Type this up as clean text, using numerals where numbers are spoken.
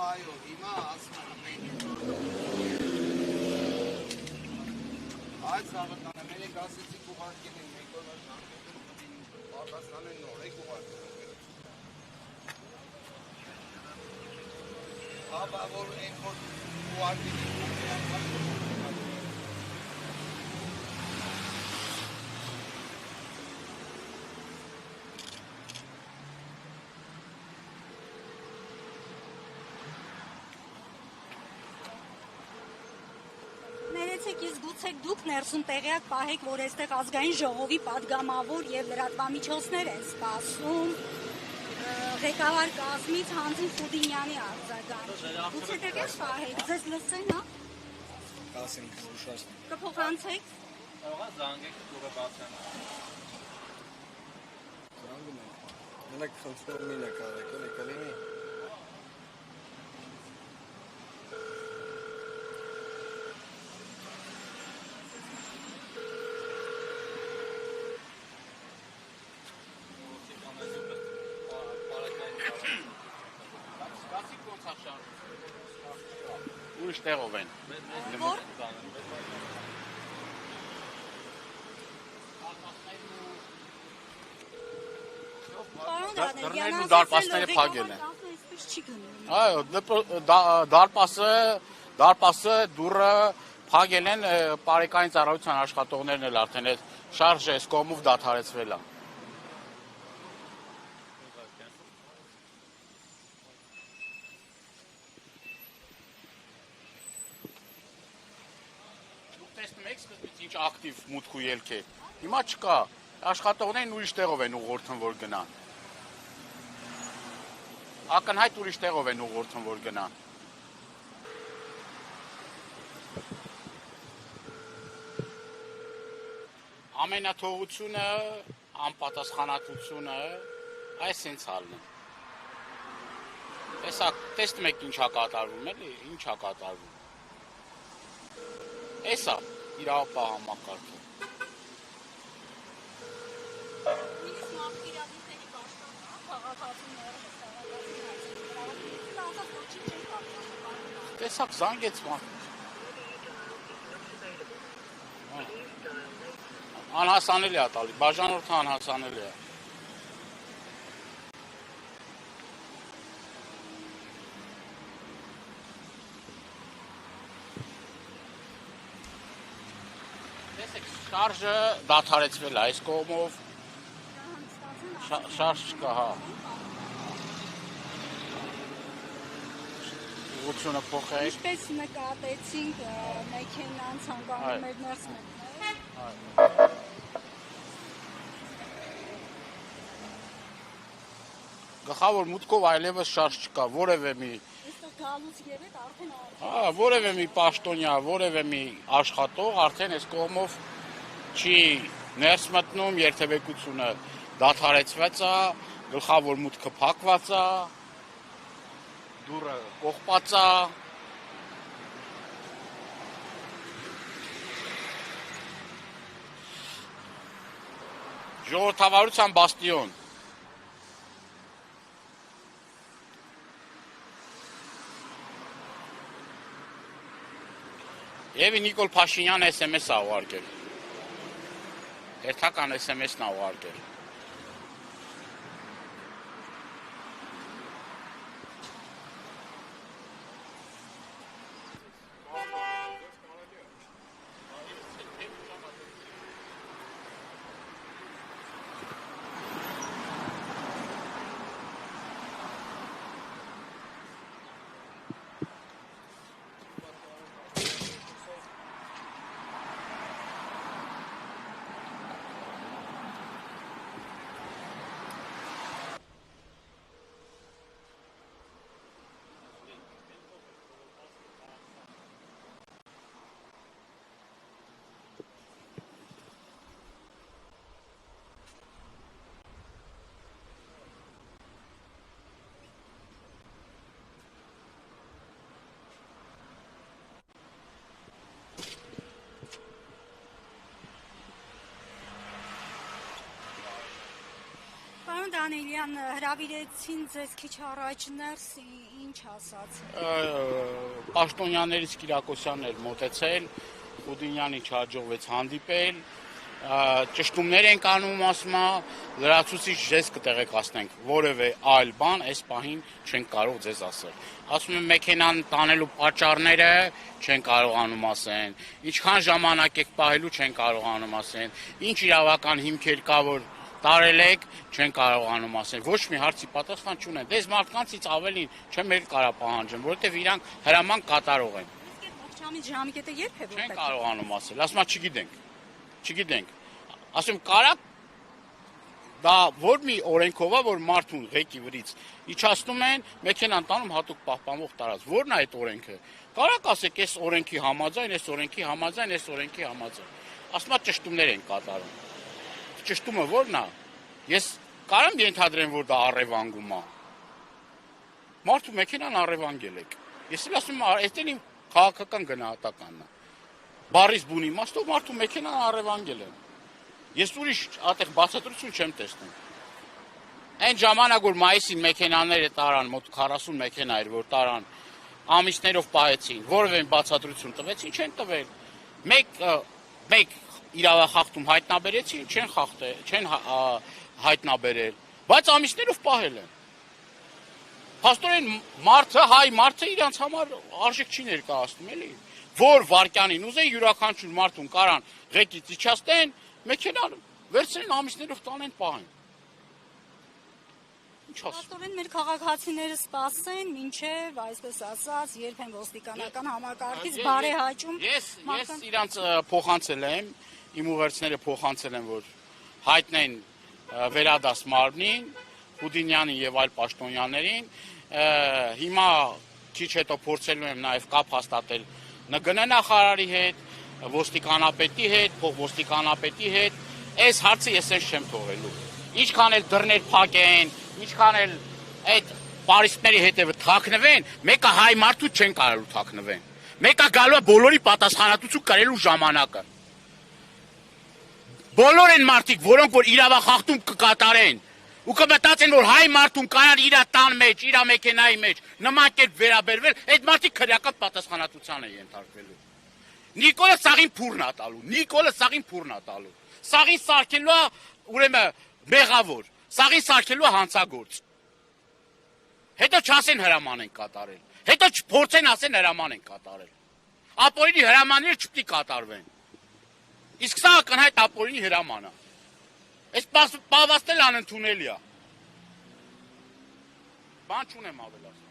Այո, հիմա ասում այդ զավականը մենեք ասեցիք ուղարկել են մեկ օր պատասխանել նոր եք ուղարկել հա բա որ այն որ ուղարկել Իսկ գուցե դուք ներսում տեղյակ պահեք, որ այստեղ ազգային ժողովի падգամավոր եւ լրատվամիջոցներ են սպասում ղեկավար կազմից Հանձին Խուդինյանի արձագանք։ Գուցե տեղյակ պահեք, ձեզ լսեն, հա։ Կասենք, զուշացնենք։ Կփոխանցեք։ Կարող է զանգեք դուրը բացեն։ Զանգում ենք։ Մենակ խնդրումին եք արեք, էլի կլինի։ Ուրիշ տեղով են։ Որ Դռներն ու դարպասները փակել են։ Այո, դարպասը դուռը փակել են, բարեկային ծառայության աշխատողներն էլ արդեն այդ շարժը այս կողմով դադարեցվել է։ Տեսնում եք, ինչ ակտիվ մուտք ու ելք է։ Հիմա չկա, աշխատողներն ուրիշ տեղով են ուղղորդում, որ գնան։ Ակնհայտ ուրիշ տեղով են ուղղորդում, որ գնան։ Ամենաթողությունը, անպատասխանատվությունը, այս հենց հալն է։ Տեսնում եք ինչ է կատարվում, էլի, ինչ է կատարվում։ Էսա իրավապահ համակարգը։ Տեսակ զանգեց անհասանելի է տալի, բաժանորդը անհասանելի է։ Շարժը դադարեցվել է այս կողմով, շարժ չկա, հա։ Ուղղությունը փոխեք։ Ինչպես նկատեցինք մեքենան ցանկանում էր ներս մտնել։ Գլխավոր մուտքով այլևս շարժ չկա, որևէ մի Այստեղ գալուց ևեթ արդեն հա, որևէ մի պաշտոնյա, որևէ մի աշխատող արդեն այս կողմով չի ներս մտնում, երթևեկությունը դադարեցված է, գլխավոր մուտքը փակված է, դուռը կողպած է։ Ժողովրդավարության բաստիոն։ Եվի Նիկոլ Փաշինյան SMS-ը ուղարկել։ Հերթական SMS-ն է ուղարկել։ Պարոն Իլյան, հրավիրեցին ձեզ քիչ առաջ ներս, ինչ ասաց։ Պաշտոնյաներից Կիրակոսյանն էր մոտեցել, Խուդինյանի չհաջողվեց հանդիպել, ճշտումներ ենք անում, ասում է, լրացուցիչ ձեզ կտեղեկացնենք, որևէ այլ բան այս պահին չենք կարող ձեզ ասել։ Ասում եմ, մեքենան տանելու պատճառները չեն կարողանում ասեն, ինչքան ժամանակ եք պահելու չեն կարողանում ասեն, ինչ իրավական հիմքեր կա, որ տարել եք, չեն կարողանում ասեն, ոչ մի հարցի պատասխան չունեն։ Դες մարդկանցից ավելին չեմ էլ կարա պահանջեմ, որովհետև իրանք հրաման կատարող են։ Իսկ այդ ողջամիտ ժամկետը երբ է որ Չեն կարողանում ասել, ասում եմ, չգիտենք։ Ասում կարա դա որ մի օրենքով է, որ մարդուն ղեկի վրից իջացնում են, մեքենան տանում հատուկ պահպանող տարած։ Ո՞րն է այդ օրենքը։ Կարակ ասեք, այս օրենքի համաձայն, այս օրենքի համաձայն, այս օրենքի համաձայն։ Ասում եմ, ճշտումներ են կատարում։ Ճշտումը ո՞րն է։ Ես կարամ ենթադրեմ, որ դա առևանգում է։ Մարդու մեքենան առևանգել եք։ Ես էլ ասում եմ, այստեղ իմ քաղաքական գնահատականն է։ Բարիս բուն իմաստով մարդու մեքենան առևանգել են։ Ես ուրիշ այդտեղ բացատրություն չեմ տեսնում։ Այն ժամանակ որ մայիսին մեքենաները տարան, մոտ 40 մեքենա էր, որ տարան, ամիսներով պահեցին, որևէ բացատրություն տվեցին, չեն տվել։ Մեկ իրավախախտում հայտնաբերեցին, չեն հայտնաբերել, բայց ամիսներով պահել են։ Փաստորեն հայ մարդը իրանց համար արժեք չի ներկայացնում, էլի։ Որ վարքյանին ուզեն յուրաքանչյուր մարդուն կարան ղեկից իջացնեն, մեքենան վերցրեն ամիսներով տանեն պահեն։ Ինչ ասում։ Փաստորեն մեր քաղաքացիները սպասեն, մինչև, այսպես ասած, երբ են ոստիկանական համակարգից բարեհաճում։ Ես իրանց փոխանցել եմ, իմ ուղերձները փոխանցել եմ, որ հայտնեն վերադաս մարմնին, Խուդինյանին եւ այլ պաշտոնյաներին, հիմա քիչ հետո փորձելու եմ նաեւ կապ հաստատել ՆԳՆ նախարարի հետ, ոստիկանապետի հետ, փոխոստիկանապետի հետ, այս հարցը ես ես չեմ թողելու։ Ինչքան էլ դռներ փակեն, ինչքան էլ այդ պարիսպների հետևը թաքնվեն, մեկը հայ մարդու չեն կարելու թաքնվեն։ Մեկը գալու է բոլորի պատասխանատվություն կրելու ժամանակը։ Բոլոր են մարդիկ, որոնք որ իրավախախտում կկատարեն, ու կմտածեն, որ հայ մարդուն կարան իր տան մեջ, իր մեքենայի մեջ նման կերպ վերաբերվել, այդ մարդիկ քրեական պատասխանատվության են ենթարկվելու։ Նիկոլը սաղին փուրն է տալու։ Սաղին սարքելու է, ուրեմն մեղավոր, սաղին սարքելու է հանցագործ։ Հետո չասեն հրաման են կատարել։ Հետո չփորձեն ասեն հրաման են կատարել։ Ապօրինի հրամանները չպետք է կատարվեն։ Իսկ սա ակնհայտ ապօրինի հրաման է։ Այս պահվածքն անընդունելի է։ Բան չունեմ ավելացնել։